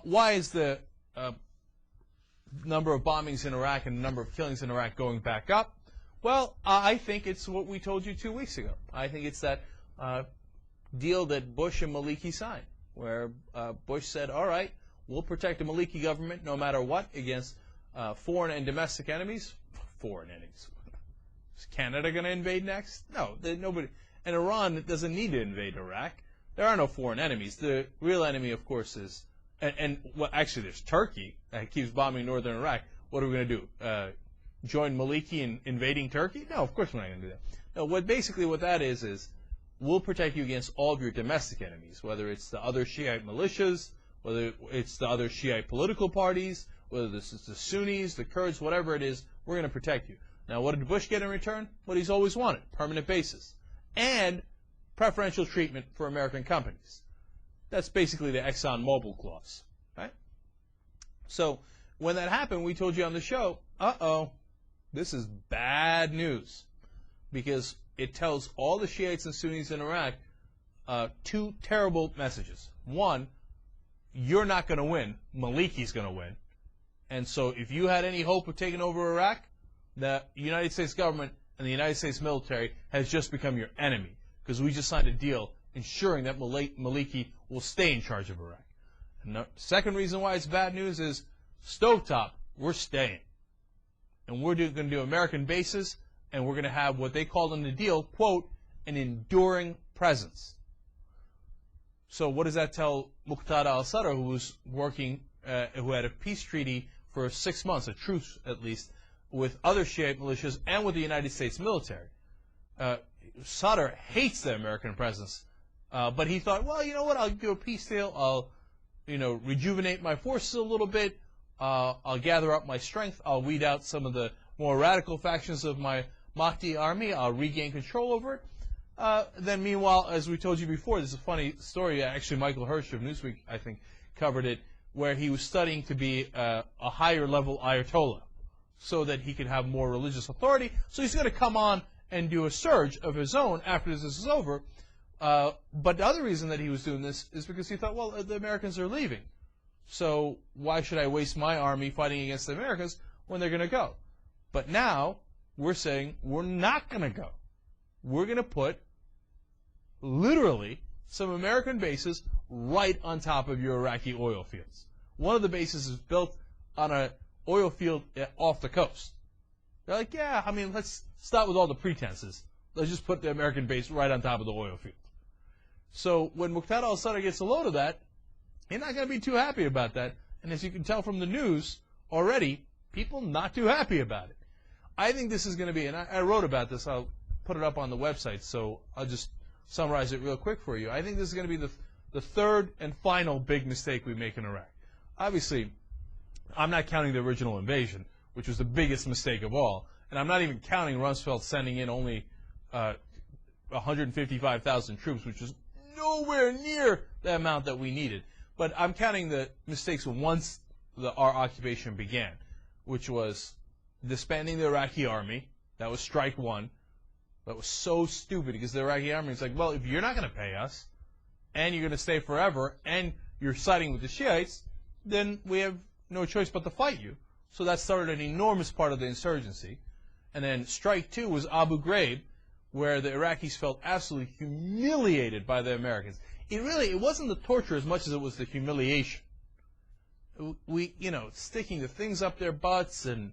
Why is the number of bombings in Iraq and the number of killings in Iraq going back up? Well, I think it's what we told you 2 weeks ago. I think it's that deal that Bush and Maliki signed, where Bush said, all right, we'll protect the Maliki government no matter what against foreign and domestic enemies. Foreign enemies. Is Canada going to invade next? No, nobody. And Iran doesn't need to invade Iraq. There are no foreign enemies. The real enemy, of course, is, well, actually, there's Turkey that keeps bombing northern Iraq. What are we going to do? Join Maliki in invading Turkey? No, of course we're not going to do that. No, what that is we'll protect you against all of your domestic enemies, whether it's the other Shiite militias, whether it's the other Shiite political parties, whether this is the Sunnis, the Kurds, whatever it is, we're going to protect you. Now, what did Bush get in return? What he's always wanted, permanent bases, and preferential treatment for American companies. That's basically the ExxonMobil clause, right? So when that happened, we told you on the show, this is bad news, because it tells all the Shiites and Sunnis in Iraq two terrible messages. One, you're not going to win. Maliki's going to win. And so if you had any hope of taking over Iraq, the United States government and the United States military has just become your enemy, because we just signed a deal ensuring that Maliki will stay in charge of Iraq. And the second reason why it's bad news is, stovetop, we're staying. And we're going to do American bases, and we're going to have what they called in the deal, quote, an enduring presence. So what does that tell Muqtada al-Sadr, who was working, who had a peace treaty for 6 months, a truce at least, with other Shiite militias and with the United States military? Sadr hates the American presence, but he thought, well, you know what, I'll do a peace deal, I'll, rejuvenate my forces a little bit, I'll gather up my strength, I'll weed out some of the more radical factions of my Mahdi army, I'll regain control over it. Then meanwhile, as we told you before, there's a funny story, actually Michael Hirsch of Newsweek, I think, covered it, where he was studying to be a higher level Ayatollah, so that he could have more religious authority. So he's going to come on and do a surge of his own after this is over. But the other reason that he was doing this is because he thought, well, the Americans are leaving. So why should I waste my army fighting against the Americans when they're going to go? But now we're saying we're not going to go. We're going to put, literally, some American bases right on top of your Iraqi oil fields. One of the bases is built on an oil field off the coast. They're like, yeah, I mean, let's stop with all the pretenses. Let's just put the American base right on top of the oil field. So when Muqtada al-Sadr gets a load of that, he's not going to be too happy about that. And as you can tell from the news already, people not too happy about it. I think this is going to be, and I wrote about this, I'll put it up on the website, so I'll just summarize it real quick for you. I think this is going to be the third and final big mistake we make in Iraq. Obviously, I'm not counting the original invasion, which was the biggest mistake of all, and I'm not even counting Rumsfeld sending in only 155,000 troops, which is nowhere near the amount that we needed. But I'm counting the mistakes once our occupation began, which was disbanding the Iraqi army. That was strike one. That was so stupid, because the Iraqi army is like, well, if you're not going to pay us, and you're going to stay forever, and you're siding with the Shiites, then we have no choice but to fight you. So that started an enormous part of the insurgency. And then strike two was Abu Ghraib, where the Iraqis felt absolutely humiliated by the Americans. It wasn't the torture as much as it was the humiliation. Sticking the things up their butts and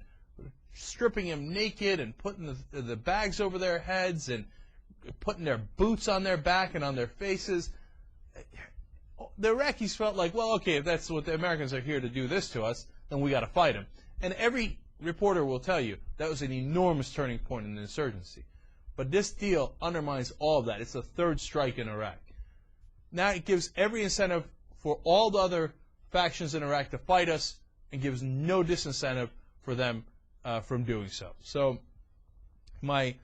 stripping them naked and putting the bags over their heads and putting their boots on their back and on their faces. The Iraqis felt like, well, okay, if that's what the Americans are here to do this to us, then we got to fight them. And every reporter will tell you that was an enormous turning point in the insurgency. But this deal undermines all of that. It's the third strike in Iraq. Now it gives every incentive for all the other factions in Iraq to fight us, and gives no disincentive for them from doing so. So I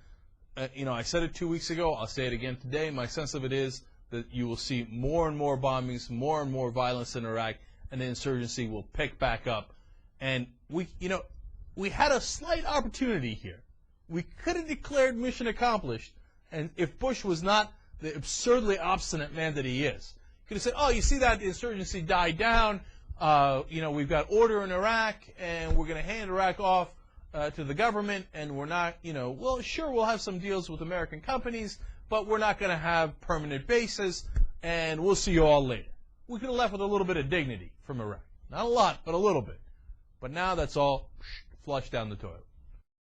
said it 2 weeks ago. I'll say it again today. My sense of it is that you will see more and more bombings, more and more violence in Iraq, and the insurgency will pick back up. And we had a slight opportunity here. We could have declared mission accomplished, and if Bush was not the absurdly obstinate man that he is, he could have said, oh, you see that the insurgency died down, we've got order in Iraq, and we're going to hand Iraq off to the government, and we're not, well, sure, we'll have some deals with American companies, but we're not going to have permanent bases, and we'll see you all later. We could have left with a little bit of dignity from Iraq. Not a lot, but a little bit. But now that's all flushed down the toilet.